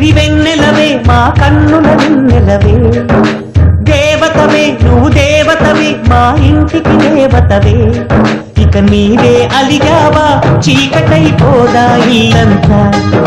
సిరివెన్నెలవే మా కన్నుల వెన్నెలవే దేవతవే నువ్వు దేవతవే మా ఇంటికి దేవతవే ఇక నీవే అలిగావా చీకటైపోదా ఇల్లంతా